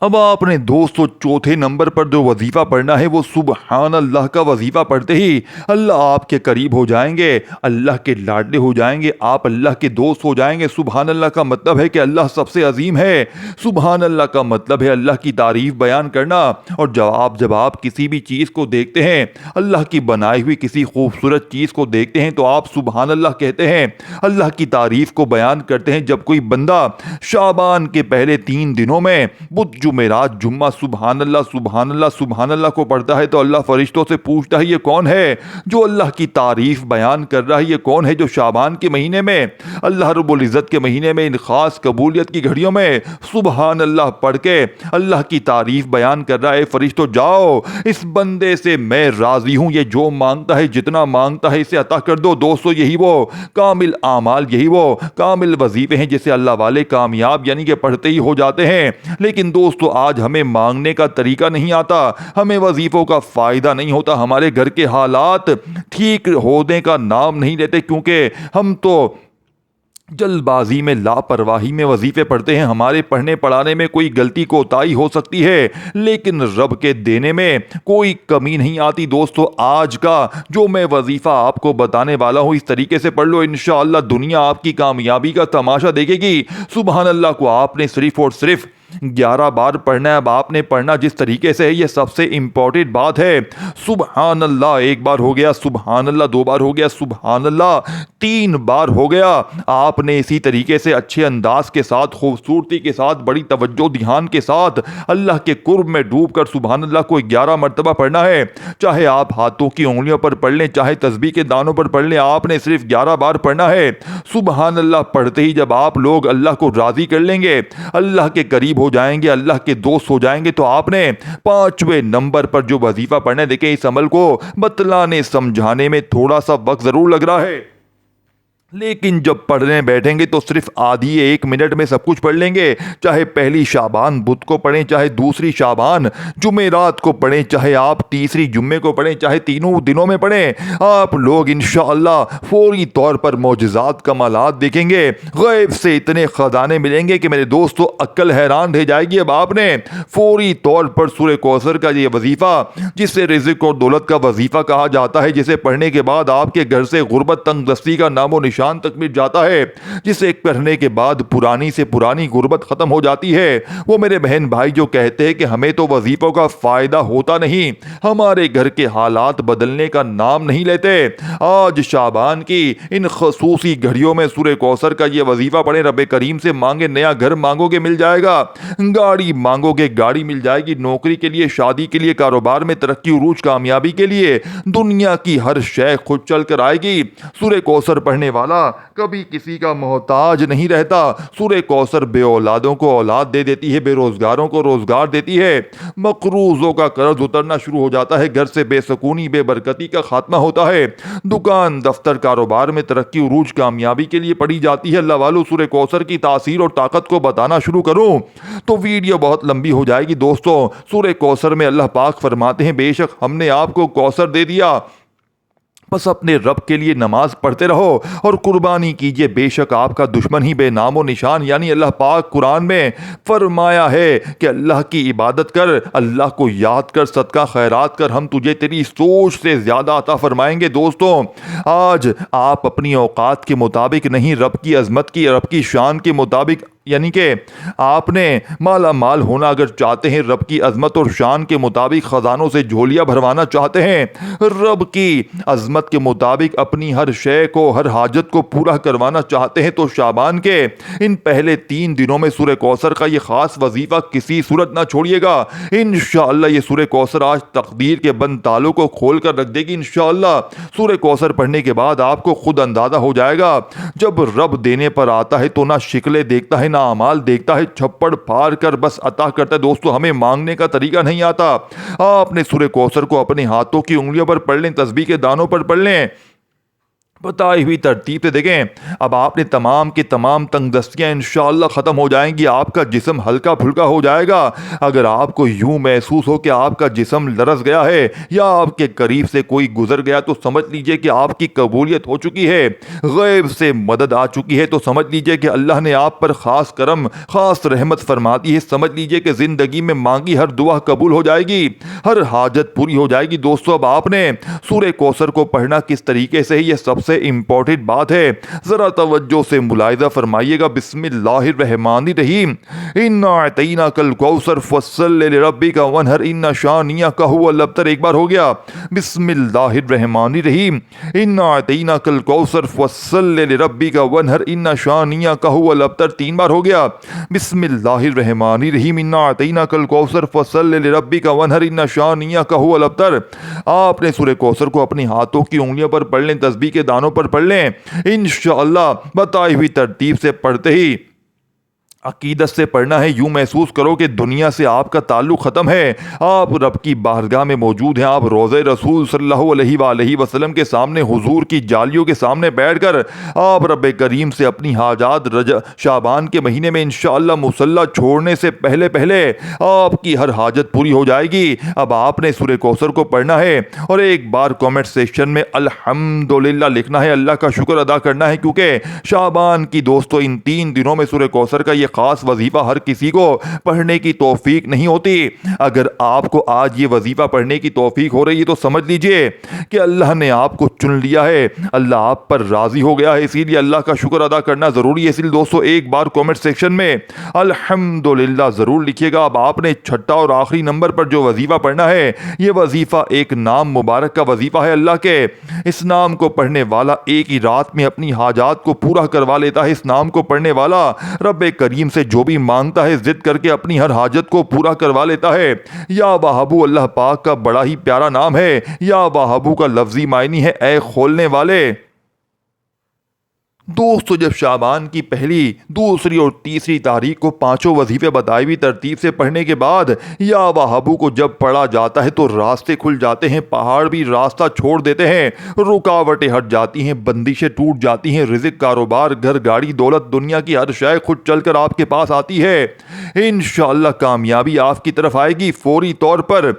اب آپ نے دوستو چوتھے نمبر پر جو وظیفہ پڑھنا ہے وہ سبحان اللہ کا وظیفہ پڑھتے ہی اللہ آپ کے قریب ہو جائیں گے، اللہ کے لاڈلے ہو جائیں گے، آپ اللہ کے دوست ہو جائیں گے۔ سبحان اللہ کا مطلب ہے کہ اللہ سب سے عظیم ہے، سبحان اللہ کا مطلب ہے اللہ کی تعریف بیان کرنا، اور جب آپ کسی بھی چیز کو دیکھتے ہیں، اللہ کی بنائی ہوئی کسی خوبصورت چیز کو دیکھتے ہیں تو آپ سبحان اللہ کہتے ہیں، اللہ کی تعریف کو بیان کرتے ہیں۔ جب کوئی بندہ شعبان کے پہلے 3 دنوں میں بدھ جمعرات جمعہ سبحان اللہ سبحان اللہ سبحان اللہ کو پڑھتا ہے تو اللہ فرشتوں سے پوچھتا ہے یہ کون ہے جو اللہ کی تعریف بیان کر رہا ہے، یہ کون ہے جو شعبان کے مہینے میں، اللہ رب العزت کے مہینے میں، ان خاص قبولیت کی گھڑیوں میں سبحان اللہ پڑھ کے اللہ کی تعریف بیان کر رہا ہے۔ فرشتوں جاؤ، اس بندے سے میں راضی ہوں، یہ جو مانگتا ہے جتنا مانگتا ہے اسے عطا کر دو۔ دوستو یہی وہ کامل اعمال، یہی وہ کامل وظیفے ہیں جسے اللہ والے کامیاب یعنی کہ پڑھتے ہی ہو جاتے ہیں۔ لیکن دوستو آج ہمیں مانگنے کا طریقہ نہیں آتا، ہمیں وظیفوں کا فائدہ نہیں ہوتا، ہمارے گھر کے حالات ٹھیک ہونے کا نام نہیں لیتے کیونکہ ہم تو جلد بازی میں لاپرواہی میں وظیفے پڑھتے ہیں۔ ہمارے پڑھنے پڑھانے میں کوئی غلطی کوتاہی ہو سکتی ہے لیکن رب کے دینے میں کوئی کمی نہیں آتی۔ دوستو آج کا جو میں وظیفہ آپ کو بتانے والا ہوں اس طریقے سے پڑھ لو، انشاءاللہ دنیا آپ کی کامیابی کا تماشا دیکھے گی۔ سبحان اللہ کو آپ نے صرف اور صرف 11 بار پڑھنا ہے۔ اب آپ نے پڑھنا جس طریقے سے ہے یہ سب سے امپورٹنٹ بات ہے۔ سبحان اللہ 1 بار ہو گیا، سبحان اللہ 2 بار ہو گیا، سبحان اللہ 3 بار ہو گیا۔ آپ نے اسی طریقے سے اچھے انداز کے ساتھ، خوبصورتی کے ساتھ، بڑی توجہ دھیان کے ساتھ اللہ کے قرب میں ڈوب کر سبحان اللہ کو 11 مرتبہ پڑھنا ہے۔ چاہے آپ ہاتھوں کی انگلیوں پر پڑھ لیں، چاہے تسبیح کے دانوں پر پڑھ لیں، آپ نے صرف 11 بار پڑھنا ہے۔ سبحان اللہ پڑھتے ہی جب آپ لوگ اللہ کو راضی کر لیں گے، اللہ کے قریب ہو جائیں گے، اللہ کے دوست ہو جائیں گے، تو آپ نے 5ویں نمبر پر جو وظیفہ پڑھنا ہے، دیکھیں اس عمل کو بتلانے سمجھانے میں تھوڑا سا وقت ضرور لگ رہا ہے لیکن جب پڑھنے بیٹھیں گے تو صرف آدھی 1 منٹ میں سب کچھ پڑھ لیں گے. چاہے پہلی شعبان بدھ کو پڑھیں, چاہے دوسری شعبان جمعرات کو پڑھیں, چاہے آپ تیسری جمعے کو پڑھیں, چاہے تینوں دنوں میں پڑھیں, آپ لوگ انشاءاللہ فوری طور پر معجزات کمالات دیکھیں گے. غیب سے اتنے خزانے ملیں گے کہ میرے دوستو عقل حیران رہ جائے گی. اب آپ نے فوری طور پر سورہ کوثر کا یہ وظیفہ, جسے رزق اور دولت کا وظیفہ کہا جاتا ہے, جسے پڑھنے کے بعد آپ کے گھر سے غربت تنگ دستی کا نام و نشان تک مٹ جاتا ہے, جسے پڑھنے کے بعد پرانی سے پرانی غربت ختم ہو جاتی ہے. وہ میرے بہن بھائی جو کہتے ہیں کہ ہمیں تو وظیفوں کا فائدہ ہوتا نہیں, ہمارے گھر کے حالات بدلنے کا نام نہیں لیتے, آج شعبان کی ان خصوصی گھڑیوں میں سورہ کوثر کا یہ وظیفہ پڑھیں. رب کریم سے مانگے, نیا گھر مانگو گے مل جائے گا, گاڑی مانگو گے گاڑی مل جائے گی, نوکری کے لیے, شادی کے لیے, کاروبار میں ترقی عروج کامیابی کے لیے, دنیا کی ہر شے خود چل کر آئے گی. سورہ کوثر پڑھنے والا کبھی کسی کا محتاج نہیں رہتا. سورہ کوثر بے اولادوں کو اولاد دے دیتی ہے, بے روزگاروں کو روزگار دیتی ہے, مقروضوں کا قرض اترنا شروع ہو جاتا ہے, گھر سے بے سکونی بے برکتی کا خاتمہ ہوتا ہے, دکان دفتر کاروبار میں ترقی عروج کامیابی کے لیے پڑھی جاتی ہے. اللہ والو, سورہ کوثر کی تاثیر اور طاقت کو بتانا شروع کروں تو ویڈیو بہت لمبی ہو جائے گی. دوستو, سورہ کوثر میں اللہ پاک فرماتے ہیں, بے شک ہم نے آپ کو کوثر دے دیا, بس اپنے رب کے لیے نماز پڑھتے رہو اور قربانی کیجئے, بے شک آپ کا دشمن ہی بے نام و نشان. یعنی اللہ پاک قرآن میں فرمایا ہے کہ اللہ کی عبادت کر, اللہ کو یاد کر, صدقہ خیرات کر, ہم تجھے تیری سوچ سے زیادہ عطا فرمائیں گے. دوستوں, آج آپ اپنی اوقات کے مطابق نہیں, رب کی عظمت کی, رب کی شان کے مطابق, یعنی کہ آپ نے مالا مال ہونا اگر چاہتے ہیں, رب کی عظمت اور شان کے مطابق خزانوں سے جھولیاں بھروانا چاہتے ہیں, رب کی عظمت کے مطابق اپنی ہر شے کو, ہر حاجت کو پورا کروانا چاہتے ہیں, تو شعبان کے ان پہلے 3 دنوں میں سورہ کوثر کا یہ خاص وظیفہ کسی صورت نہ چھوڑیے گا. انشاءاللہ یہ سورہ کوثر آج تقدیر کے بند تالوں کو کھول کر رکھ دے گی. انشاءاللہ سورہ کوثر پڑھنے کے بعد آپ کو خود اندازہ ہو جائے گا, جب رب دینے پر آتا ہے تو نہ شکلیں دیکھتا ہے, نہ اعمال دیکھتا ہے, چھپڑ پھاڑ کر بس عطا کرتا ہے. دوستو, ہمیں مانگنے کا طریقہ نہیں آتا. آپ نے سورہ کوثر کو اپنے ہاتھوں کی انگلیوں پر پڑھ لیں, تسبیح کے دانوں پر پڑھ لیں, بتائی ہوئی ترتیب سے دیکھیں. اب آپ نے تمام کی تمام تنگ دستیاں انشاءاللہ ختم ہو جائیں گی, آپ کا جسم ہلکا پھلکا ہو جائے گا. اگر آپ کو یوں محسوس ہو کہ آپ کا جسم لرز گیا ہے یا آپ کے قریب سے کوئی گزر گیا, تو سمجھ لیجئے کہ آپ کی قبولیت ہو چکی ہے, غیب سے مدد آ چکی ہے. تو سمجھ لیجئے کہ اللہ نے آپ پر خاص کرم, خاص رحمت فرما دی ہے. سمجھ لیجئے کہ زندگی میں مانگی ہر دعا قبول ہو جائے گی, ہر حاجت پوری ہو جائے گی. دوستو, اب آپ نے سورہ کوثر کو پڑھنا کس طریقے سے ہے, یہ سب سے امپورٹنٹ بات ہے, ذرا توجہ سے ملاحظہ فرمائیے گا. بسم اللہ الرحمن الرحیم. انا اعطیناک الکوثر فصل لربک وانحر ان شانئک هو الابتر. ایک بار ہو گیا. بسم اللہ الرحمن الرحیم. انا اعطیناک الکوثر فصل لربک وانحر ان شانئک هو الابتر. 3 بار ہو گیا. بسم اللہ الرحمن الرحیم. انا اعطیناک الکوثر فصل لربک وانحر ان شانئک هو الابتر. آپ نے سورہ کوثر کو اپنی ہاتھوں کی انگلیوں پر پڑھ لیں, تسبیح کے دانوں پر پڑھ لیں. انشاءاللہ بتائی ہوئی ترتیب سے پڑھتے ہی عقیدت سے پڑھنا ہے. یوں محسوس کرو کہ دنیا سے آپ کا تعلق ختم ہے, آپ رب کی بارگاہ میں موجود ہیں, آپ روضہ رسول صلی اللہ علیہ وآلہ وسلم کے سامنے, حضور کی جالیوں کے سامنے بیٹھ کر آپ رب کریم سے اپنی حاجات شعبان کے مہینے میں انشاءاللہ مصلی چھوڑنے سے پہلے پہلے آپ کی ہر حاجت پوری ہو جائے گی. اب آپ نے سورہ کوثر کو پڑھنا ہے اور ایک بار کامنٹ سیکشن میں الحمدللہ لکھنا ہے, اللہ کا شکر ادا کرنا ہے, کیونکہ شعبان کی دوستو ان 3 دنوں میں سورہ کوثر کا یہ خاص وظیفہ ہر کسی کو پڑھنے کی توفیق نہیں ہوتی. اگر آپ کو آج یہ وظیفہ پڑھنے کی توفیق ہو رہی ہے تو سمجھ لیجئے کہ اللہ نے آپ کو چن لیا ہے, اللہ آپ پر راضی ہو گیا ہے, اسی لیے اللہ کا شکر ادا کرنا ضروری ہے. اسی لیے دوستو ایک بار کامنٹ سیکشن میں الحمدللہ ضرور لکھیے گا. اب آپ نے 6 اور آخری نمبر پر جو وظیفہ پڑھنا ہے, یہ وظیفہ ایک نام مبارک کا وظیفہ ہے اللہ کے. اس نام کو پڑھنے والا ایک ہی رات میں اپنی حاجات کو پورا کروا لیتا ہے. اس نام کو پڑھنے والا رب کریم سے جو بھی مانگتا ہے ضد کر کے اپنی ہر حاجت کو پورا کروا لیتا ہے. یا واہبو اللہ پاک کا بڑا ہی پیارا نام ہے. یا واہبو کا لفظی معنی ہے اے کھولنے والے. دوستو جب شعبان کی پہلی دوسری اور تیسری تاریخ کو پانچوں وظیفے بتائی ہوئی ترتیب سے پڑھنے کے بعد یا وہابو کو جب پڑھا جاتا ہے تو راستے کھل جاتے ہیں، پہاڑ بھی راستہ چھوڑ دیتے ہیں، رکاوٹیں ہٹ جاتی ہیں، بندشیں ٹوٹ جاتی ہیں، رزق، کاروبار، گھر، گاڑی، دولت، دنیا کی ہر شے خود چل کر آپ کے پاس آتی ہے۔ انشاءاللہ کامیابی آپ کی طرف آئے گی فوری طور پر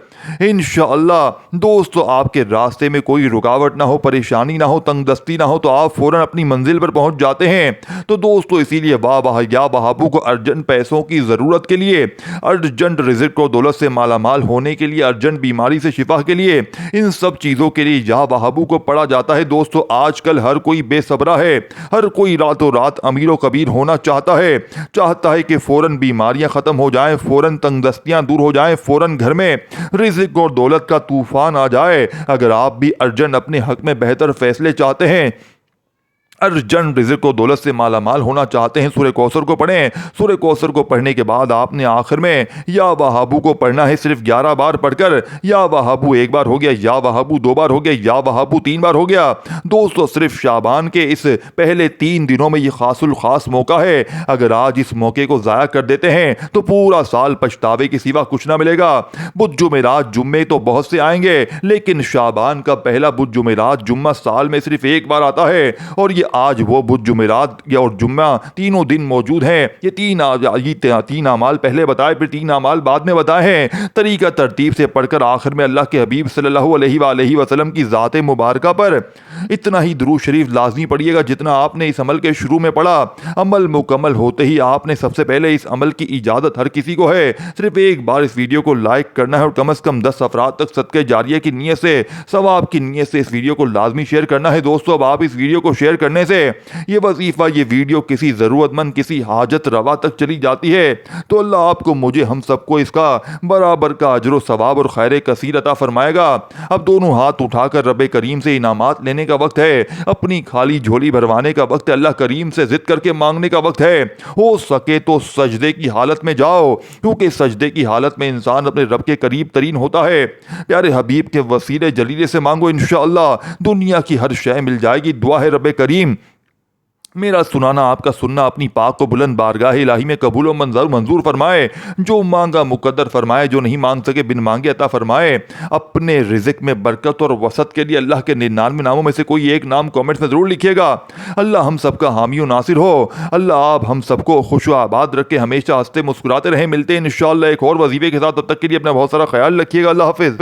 انشاءاللہ۔ دوستو آپ کے راستے میں کوئی رکاوٹ نہ ہو، پریشانی نہ ہو، تنگ دستی نہ ہو تو آپ فوراً اپنی منزل پر پہنچ جاتے ہیں۔ تو دوستو اسی لیے واہ یا وہابو کو ارجنٹ پیسوں کی ضرورت کے لیے، ارجنٹ رزق و دولت سے مالا مال ہونے کے لیے، ارجنٹ بیماری سے شفا کے لیے، ان سب چیزوں کے لیے یا وہابو کو پڑھا جاتا ہے۔ دوستو آج کل ہر کوئی بے صبرا ہے، ہر کوئی راتوں رات امیر و کبیر ہونا چاہتا ہے کہ فوراً بیماریاں ختم ہو جائیں، فوراً تنگ دستیاں دور ہو جائیں، فوراً گھر میں رزق اور دولت کا طوفان آ جائے۔ اگر آپ بھی ارجنٹ اپنے حق میں بہتر فیصلے چاہتے ہیں، ارجنٹ رزق و دولت سے مالا مال ہونا چاہتے ہیں، سورہ کوثر کو پڑھیں۔ سورہ کوثر کو پڑھنے کے بعد آپ نے آخر میں یا وہابو کو پڑھنا ہے، صرف 11 بار پڑھ کر یا وہابو 1 بار ہو گیا، یا وہابو 2 بار ہو گیا، یا وہابو 3 بار ہو گیا۔ دوستو صرف شعبان کے اس پہلے 3 دنوں میں یہ خاص الخاص موقع ہے، اگر آج اس موقع کو ضائع کر دیتے ہیں تو پورا سال پچھتاوے کے سوا کچھ نہ ملے گا۔ بدھ جمعرات جمعے تو بہت سے آئیں گے، لیکن شعبان کا پہلا بدھ جمعرات جمعہ سال میں صرف 1 بار آتا ہے، اور یہ آج وہ بدھ جمعرات اور جمعہ تینوں دن موجود ہیں۔ یہ تین اعمال پہلے بتائے، پھر 3 اعمال بعد میں بتائے ہیں، طریقہ ترتیب سے پڑھ کر آخر میں اللہ کے حبیب صلی اللہ علیہ وآلہ وسلم کی ذات مبارکہ پر اتنا ہی درود شریف لازمی پڑھیے گا جتنا آپ نے اس عمل کے شروع میں پڑھا۔ عمل مکمل ہوتے ہی آپ نے سب سے پہلے اس عمل کی اجازت ہر کسی کو ہے، صرف 1 بار اس ویڈیو کو لائک کرنا ہے اور کم از کم 10 افراد تک صدقہ جاریہ کی نیت سے، ثواب کی نیت سے اس ویڈیو کو لازمی شیئر کرنا ہے۔ دوستو اب آپ اس ویڈیو کو شیئر کرنے سے یہ وظیفہ، یہ ویڈیو کسی ضرورت مند، کسی حاجت روا تک چلی جاتی ہے تو اللہ آپ کو، مجھے، ہم سب کو اس کا برابر کا اجر و ثواب اور خیر کثیر عطا فرمائے گا۔ اب دونوں ہاتھ اٹھا کر رب کریم سے انعامات لینے کا وقت ہے، اپنی خالی جھولی بھروانے کا وقت ہے، اللہ کریم سے ضد کر کے مانگنے کا وقت ہے۔ ہو سکے تو سجدے کی حالت میں جاؤ، کیونکہ سجدے کی حالت میں انسان اپنے رب کے قریب ترین ہوتا ہے۔ پیارے حبیب کے وسیلے جلیلے سے مانگو، انشاءاللہ دنیا کی ہر شے مل جائے گی۔ دعا ہے رب کریم میرا سنانا، آپ کا سننا اپنی پاک و بلند بارگاہ الہی میں قبول و منظور فرمائے، جو مانگا مقدر فرمائے، جو نہیں مانگ سکے بن مانگے عطا فرمائے۔ اپنے رزق میں برکت اور وسعت کے لیے اللہ کے 99 ناموں میں سے کوئی ایک نام کامنٹس میں ضرور لکھیے گا۔ اللہ ہم سب کا حامی و ناصر ہو، اللہ آپ ہم سب کو خوش و آباد رکھے، ہمیشہ ہنستے مسکراتے رہیں۔ ملتے ہیں انشاءاللہ ایک اور وظیفے کے ساتھ، تب تک کے لیے اپنا بہت سارا خیال رکھیے گا۔ اللہ حافظ۔